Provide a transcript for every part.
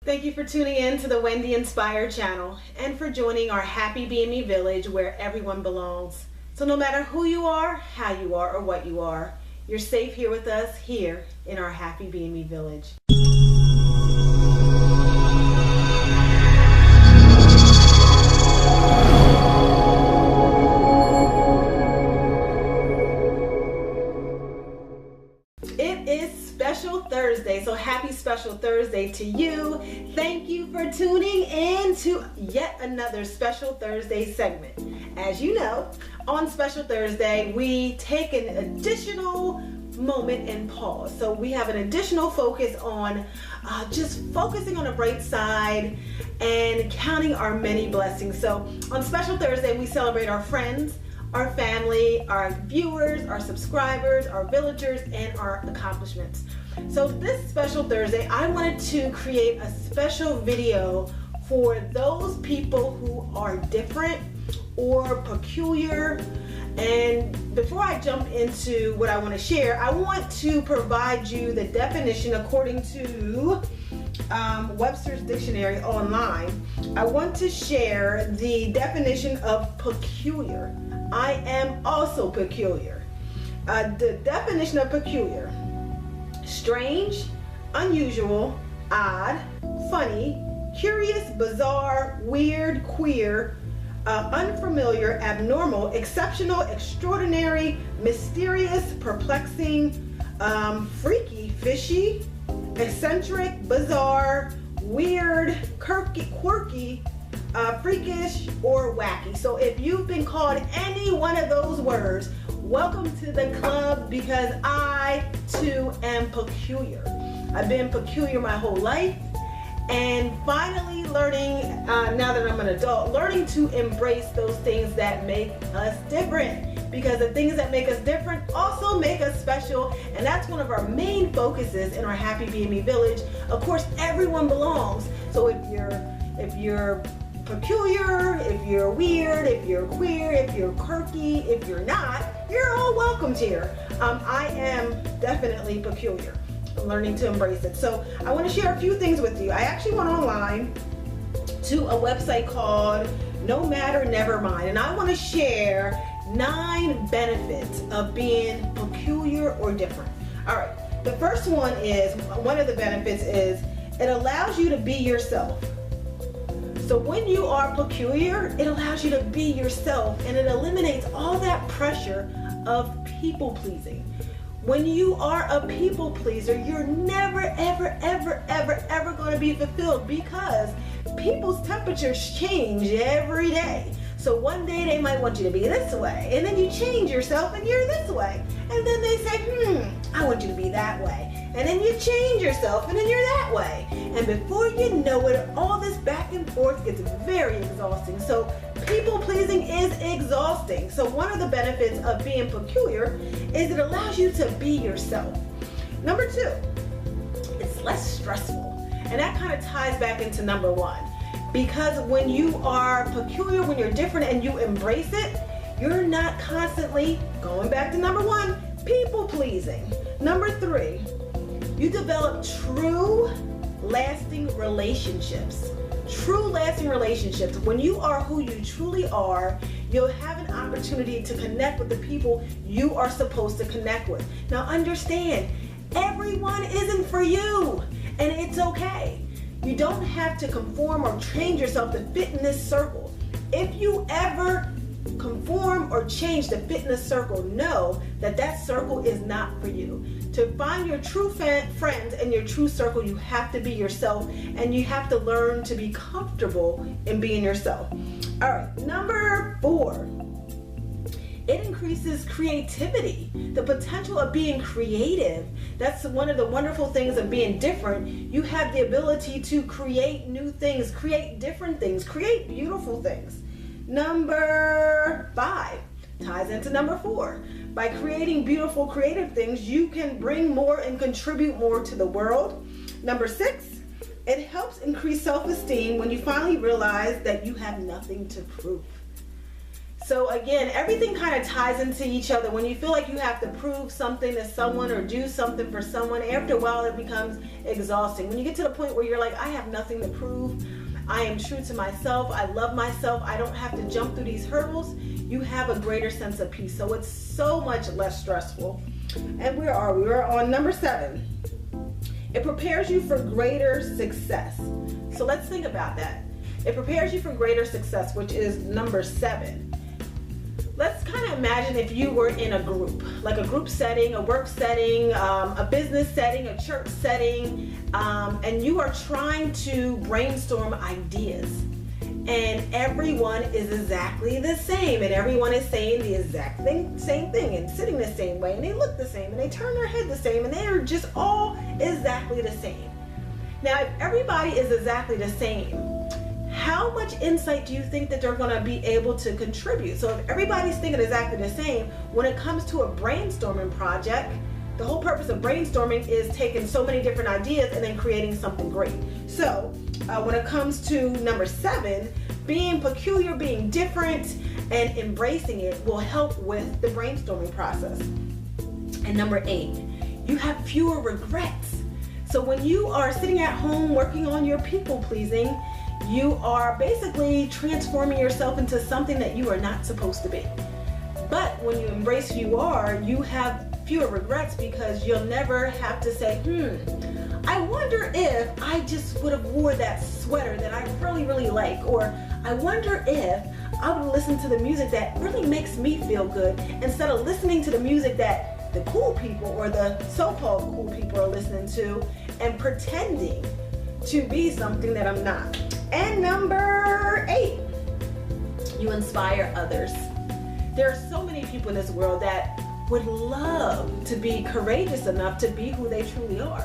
Thank you for tuning in to the Wendy Inspired channel and for joining our Happy BME Village where everyone belongs. So no matter who you are, how you are, or what you are, you're safe here with us here in our Happy BME Village. It is Special Thursday, so happy Special Thursday to you. Thank you for tuning in to yet another Special Thursday segment. As you know, on Special Thursday, we take an additional moment and pause. So we have an additional focus on just focusing on the bright side and counting our many blessings. So on Special Thursday, we celebrate our friends, our family, our viewers, our subscribers, our villagers, and our accomplishments. So this Special Thursday, I wanted to create a special video for those people who are different or peculiar. And before I jump into what I want to share, I want to provide you the definition according to Webster's Dictionary online. I want to share the definition of peculiar. I am also peculiar. The definition of peculiar: strange, unusual, odd, funny, curious, bizarre, weird, queer, unfamiliar, abnormal, exceptional, extraordinary, mysterious, perplexing, freaky, fishy, eccentric, bizarre, weird, quirky, freakish, or wacky. So if you've been called any one of those words, welcome to the club, because I too am peculiar. I've been peculiar my whole life, and finally learning, now that I'm an adult, learning to embrace those things that make us different. Because the things that make us different also make us special, and that's one of our main focuses in our Happy BME Village. Of course, everyone belongs. So if you're peculiar, if you're weird, if you're queer, if you're quirky, if you're not, you're all welcomed here. I am definitely peculiar. I'm learning to embrace it. So I want to share a few things with you. I actually went online to a website called No Matter Never Mind, and I want to share 9 benefits of being peculiar or different. All right, the first one of the benefits is it allows you to be yourself. So when you are peculiar, it allows you to be yourself, and it eliminates all that pressure of people pleasing. When you are a people pleaser, you're never, ever, ever, ever, ever going to be fulfilled, because people's temperatures change every day. So one day they might want you to be this way, and then you change yourself and you're this way. And then they say, I want you to be that way. And then you change yourself and then you're that way. And before you know it, all this back and forth gets very exhausting. So people pleasing is exhausting. So one of the benefits of being peculiar is it allows you to be yourself. Number 2, it's less stressful. And that kind of ties back into number 1. Because when you are peculiar, when you're different and you embrace it, you're not constantly, going back to number 1, people pleasing. Number 3, you develop true lasting relationships. True lasting relationships. When you are who you truly are, you'll have an opportunity to connect with the people you are supposed to connect with. Now understand, everyone isn't for you, and it's okay. You don't have to conform or change yourself to fit in this circle. If you ever conform or change to fit in this circle, know that that circle is not for you. To find your true friends and your true circle, you have to be yourself, and you have to learn to be comfortable in being yourself. All right, number 4. It increases creativity, the potential of being creative. That's one of the wonderful things of being different. You have the ability to create new things, create different things, create beautiful things. Number 5 ties into number 4. By creating beautiful, creative things, you can bring more and contribute more to the world. Number 6, it helps increase self-esteem when you finally realize that you have nothing to prove. So again, everything kind of ties into each other. When you feel like you have to prove something to someone or do something for someone, after a while it becomes exhausting. When you get to the point where you're like, I have nothing to prove, I am true to myself, I love myself, I don't have to jump through these hurdles, you have a greater sense of peace. So it's so much less stressful. And where are we? We're on number 7. It prepares you for greater success. So let's think about that. It prepares you for greater success, which is number 7. Let's kind of imagine if you were in a group, like a group setting, a work setting, a business setting, a church setting, and you are trying to brainstorm ideas. And everyone is exactly the same, and everyone is saying the exact same thing, and sitting the same way, and they look the same, and they turn their head the same, and they're just all exactly the same. Now, if everybody is exactly the same, how much insight do you think that they're going to be able to contribute? So if everybody's thinking exactly the same, when it comes to a brainstorming project, the whole purpose of brainstorming is taking so many different ideas and then creating something great. So when it comes to number 7, being peculiar, being different, and embracing it will help with the brainstorming process. And number 8, you have fewer regrets. So when you are sitting at home working on your people pleasing, you are basically transforming yourself into something that you are not supposed to be. But when you embrace who you are, you have fewer regrets, because you'll never have to say, I wonder if I just would have wore that sweater that I really, really like, or I wonder if I would listen to the music that really makes me feel good, instead of listening to the music that the cool people or the so-called cool people are listening to and pretending to be something that I'm not. And number 8, you inspire others. There are so many people in this world that would love to be courageous enough to be who they truly are.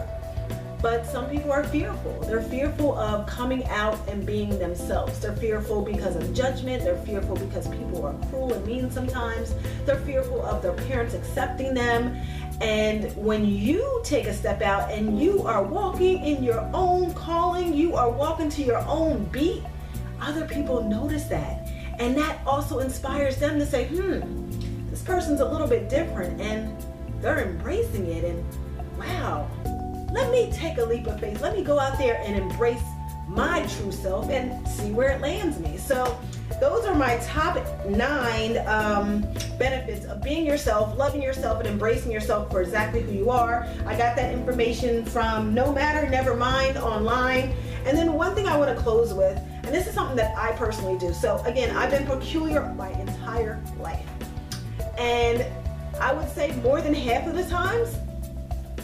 But some people are fearful. They're fearful of coming out and being themselves. They're fearful because of judgment. They're fearful because people are cruel and mean sometimes. They're fearful of their parents accepting them. And when you take a step out and you are walking in your own calling, you are walking to your own beat, other people notice that. And that also inspires them to say, this person's a little bit different, and they're embracing it. And wow, let me take a leap of faith. Let me go out there and embrace my true self and see where it lands me. So those are my top 9 benefits of being yourself, loving yourself, and embracing yourself for exactly who you are. I got that information from No Matter, Never Mind online. And then one thing I want to close with, and this is something that I personally do. So again, I've been peculiar my entire life. And I would say more than half of the times,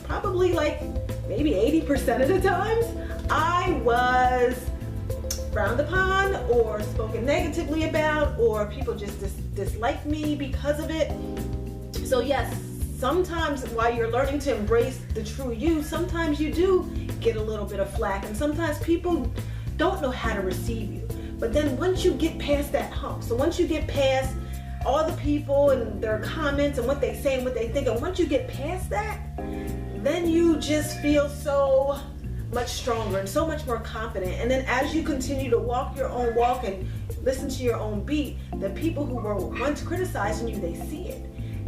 probably like maybe 80% of the times, I was frowned upon or spoken negatively about, or people just disliked me because of it. So yes, sometimes while you're learning to embrace the true you, sometimes you do get a little bit of flack, and sometimes people don't know how to receive you. But then once you get past that hump, so once you get past all the people and their comments and what they say and what they think, and once you get past that, then you just feel so much stronger and so much more confident. And then as you continue to walk your own walk and listen to your own beat, the people who were once criticizing you, they see it.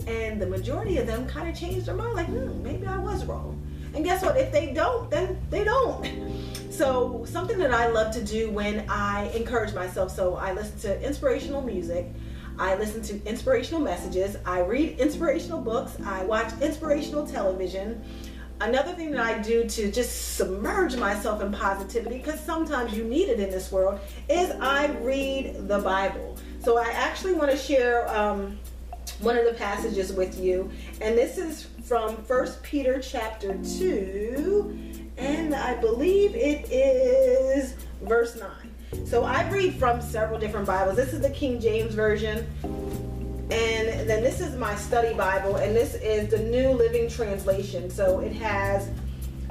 And the majority of them kind of change their mind, like, maybe I was wrong. And guess what? If they don't, then they don't. So something that I love to do when I encourage myself, so I listen to inspirational music, I listen to inspirational messages, I read inspirational books, I watch inspirational television. Another thing that I do to just submerge myself in positivity, because sometimes you need it in this world, is I read the Bible. So I actually want to share one of the passages with you, and this is from 1 Peter chapter 2, and I believe it is verse 9. So I read from several different Bibles. This is the King James Version, and then this is my study Bible, and this is the New Living Translation. So it has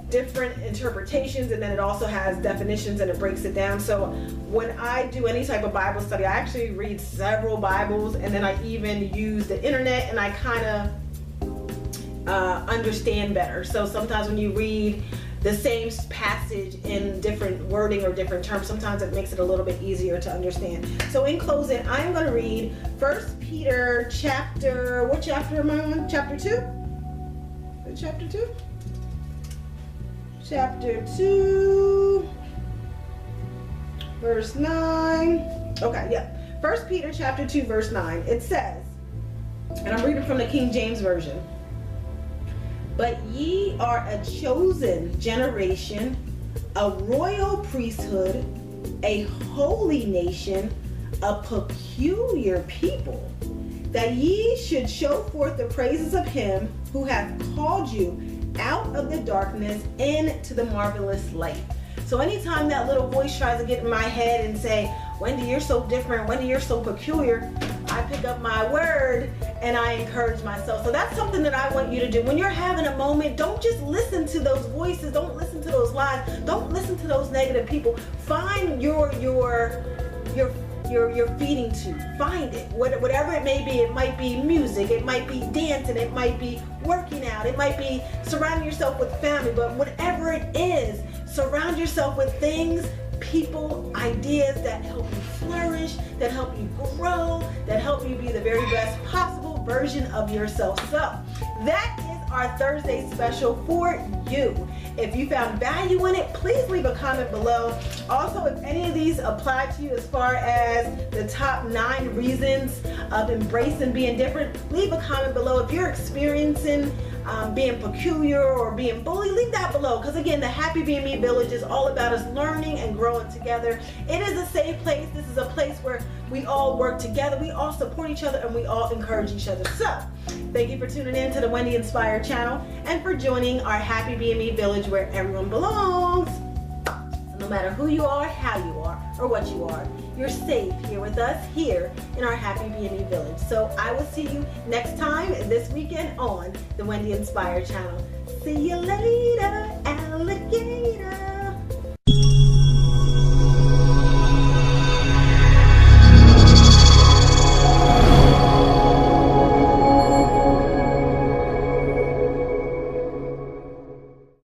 different interpretations, and then it also has definitions, and it breaks it down. So when I do any type of Bible study, I actually read several Bibles, and then I even use the internet, and I kind of understand better. So sometimes when you read the same passage in different wording or different terms. Sometimes it makes it a little bit easier to understand. So in closing, I'm going to read 1 Peter chapter, what chapter am I on? Chapter 2? Chapter 2? Chapter 2, verse 9. Okay, yeah. 1 Peter chapter 2, verse 9. It says, and I'm reading from the King James Version, "But ye are a chosen generation, a royal priesthood, a holy nation, a peculiar people, that ye should show forth the praises of him who hath called you out of the darkness into the marvelous light." So anytime that little voice tries to get in my head and say, "Wendy, you're so different. Wendy, you're so peculiar," I pick up my word and I encourage myself. So that's something that I want you to do. When you're having a moment, don't just listen to those voices. Don't listen to those lies. Don't listen to those negative people. Find your feeding tube. Find it. Whatever it may be. It might be music. It might be dancing. It might be working out. It might be surrounding yourself with family. But whatever it is, surround yourself with things, people, ideas that help you flourish, that help you grow, that help you be the very best possible version of yourself. So that is our Thursday special for you. If you found value in it, please leave a comment below. Also, if any of these apply to you as far as the top 9 reasons of embracing being different, leave a comment below. If you're experiencing being peculiar or being bullied, leave that below, because again, the Happy Being Me Village is all about us learning and growing together. It is a safe place. This is a place where we all work together, we all support each other, and we all encourage each other. So thank you for tuning in to the Wendy Inspired channel and for joining our Happy Being Me Village, where everyone belongs. So no matter who you are, how you are, or what you are, you're safe here with us here in our Happy Being Me Village. So I will see you next time this weekend on the Wendy Inspired channel. See you later, alligator.